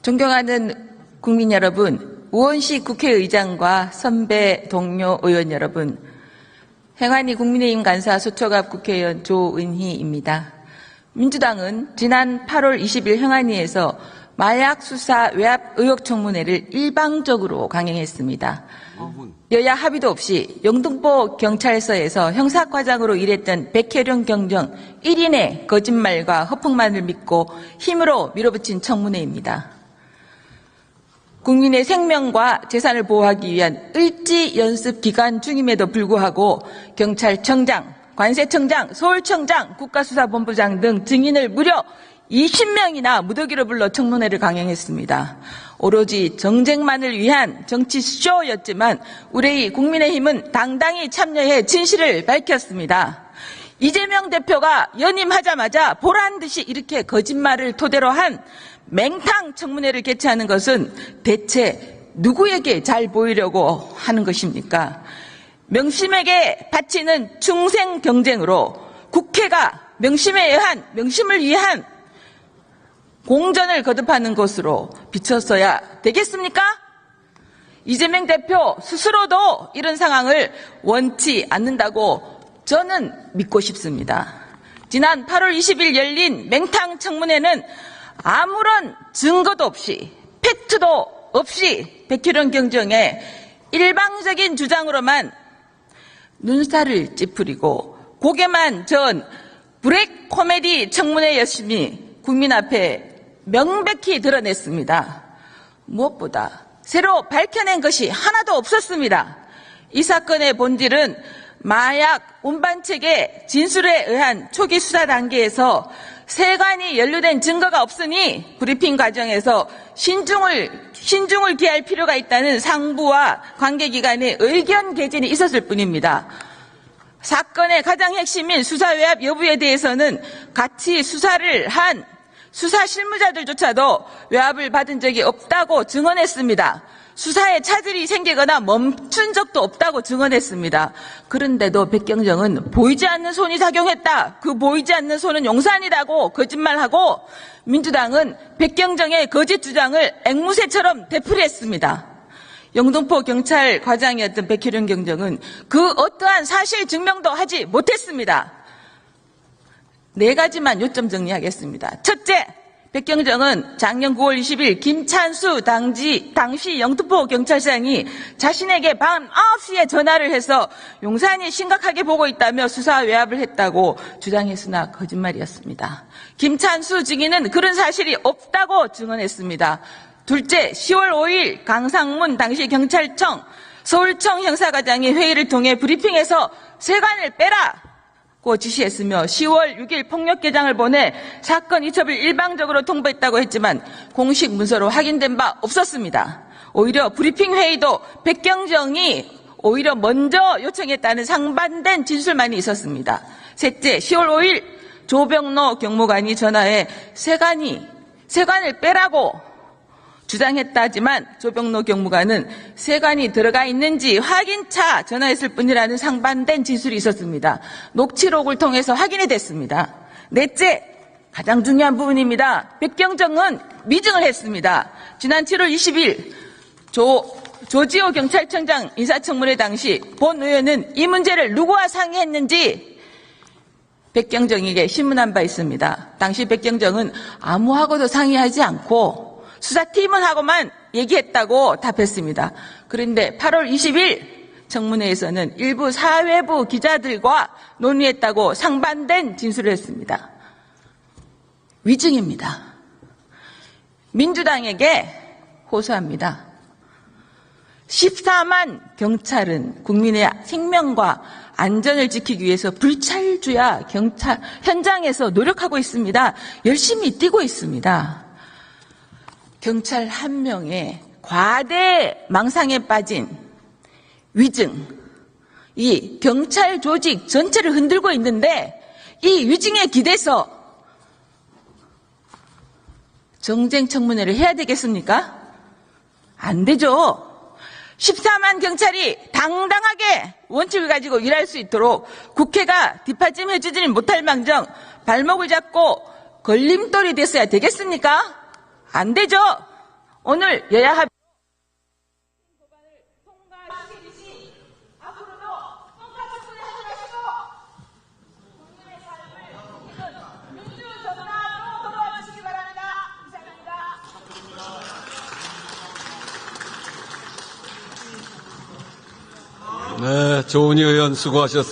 존경하는 국민 여러분, 우원식 국회의장과 선배 동료 의원 여러분, 행안위 국민의힘 간사 소초갑 국회의원 조은희입니다. 민주당은 지난 8월 20일 행안위에서 마약 수사 외압 의혹 청문회를 일방적으로 강행했습니다. 여야 합의도 없이 영등포 경찰서에서 형사과장으로 일했던 백혜령 경정 1인의 거짓말과 허풍만을 믿고 힘으로 밀어붙인 청문회입니다. 국민의 생명과 재산을 보호하기 위한 을지 연습 기간 중임에도 불구하고 경찰청장, 관세청장, 서울청장, 국가수사본부장 등 증인을 무려 20명이나 무더기로 불러 청문회를 강행했습니다. 오로지 정쟁만을 위한 정치 쇼였지만 우리 국민의힘은 당당히 참여해 진실을 밝혔습니다. 이재명 대표가 연임하자마자 보란듯이 이렇게 거짓말을 토대로 한 맹탕 청문회를 개최하는 것은 대체 누구에게 잘 보이려고 하는 것입니까? 명심에게 바치는 충생 경쟁으로 국회가 명심을 위한 공전을 거듭하는 것으로 비쳤어야 되겠습니까? 이재명 대표 스스로도 이런 상황을 원치 않는다고 저는 믿고 싶습니다. 지난 8월 20일 열린 맹탕 청문회는 아무런 증거도 없이 팩트도 없이 백혜령 경정의 일방적인 주장으로만 눈살을 찌푸리고 고개만 전 블랙 코미디 청문회였으니 국민 앞에 명백히 드러냈습니다. 무엇보다 새로 밝혀낸 것이 하나도 없었습니다. 이 사건의 본질은 마약 운반책의 진술에 의한 초기 수사 단계에서 세간이 연루된 증거가 없으니 브리핑 과정에서 신중을 기할 필요가 있다는 상부와 관계기관의 의견 개진이 있었을 뿐입니다. 사건의 가장 핵심인 수사 외압 여부에 대해서는 같이 수사를 한 수사 실무자들조차도 외압을 받은 적이 없다고 증언했습니다. 수사에 차질이 생기거나 멈춘 적도 없다고 증언했습니다. 그런데도 백경정은 보이지 않는 손이 작용했다. 그 보이지 않는 손은 용산이라고 거짓말하고 민주당은 백경정의 거짓 주장을 앵무새처럼 되풀이했습니다. 영등포 경찰 과장이었던 백혜령 경정은 그 어떠한 사실 증명도 하지 못했습니다. 4가지만 요점 정리하겠습니다. 첫째, 백경정은 작년 9월 20일 김찬수 당시 영등포 경찰서장이 자신에게 밤 9시에 전화를 해서 용산이 심각하게 보고 있다며 수사 외압을 했다고 주장했으나 거짓말이었습니다. 김찬수 증인은 그런 사실이 없다고 증언했습니다. 둘째, 10월 5일 강상문 당시 경찰청 서울청 형사과장이 회의를 통해 브리핑에서 세관을 빼라고 지시했으며 10월 6일 폭력계장을 보내 사건 이첩을 일방적으로 통보했다고 했지만 공식 문서로 확인된 바 없었습니다. 오히려 브리핑 회의도 백경정이 오히려 먼저 요청했다는 상반된 진술만이 있었습니다. 셋째, 10월 5일 조병로 경무관이 전화해 세관을 빼라고 주장했다지만 조병로 경무관은 세관이 들어가 있는지 확인차 전화했을 뿐이라는 상반된 진술이 있었습니다. 녹취록을 통해서 확인이 됐습니다. 넷째, 가장 중요한 부분입니다. 백경정은 미증을 했습니다. 지난 7월 20일 조지호 경찰청장 인사청문회 당시 본 의원은 이 문제를 누구와 상의했는지 백경정에게 신문한 바 있습니다. 당시 백경정은 아무하고도 상의하지 않고 수사팀원하고만 얘기했다고 답했습니다. 그런데 8월 20일 청문회에서는 일부 사회부 기자들과 논의했다고 상반된 진술을 했습니다. 위증입니다. 민주당에게 호소합니다. 14만 경찰은 국민의 생명과 안전을 지키기 위해서 불찰주야 경찰 현장에서 노력하고 있습니다. 열심히 뛰고 있습니다. 경찰 한 명의 과대 망상에 빠진 위증, 이 경찰 조직 전체를 흔들고 있는데 이 위증에 기대서 정쟁 청문회를 해야 되겠습니까? 안 되죠. 14만 경찰이 당당하게 원칙을 가지고 일할 수 있도록 국회가 뒷받침 해주지는 못할 망정 발목을 잡고 걸림돌이 됐어야 되겠습니까? 안 되죠. 오늘 여야 합의 법안을 통과시키듯이 앞으로도 똥파충군에 하지 마시고 국민의 삶을 민주정당으로 돌아와 주시기 바랍니다. 이상입니다. 네, 조은희 의원 수고하셨습니다.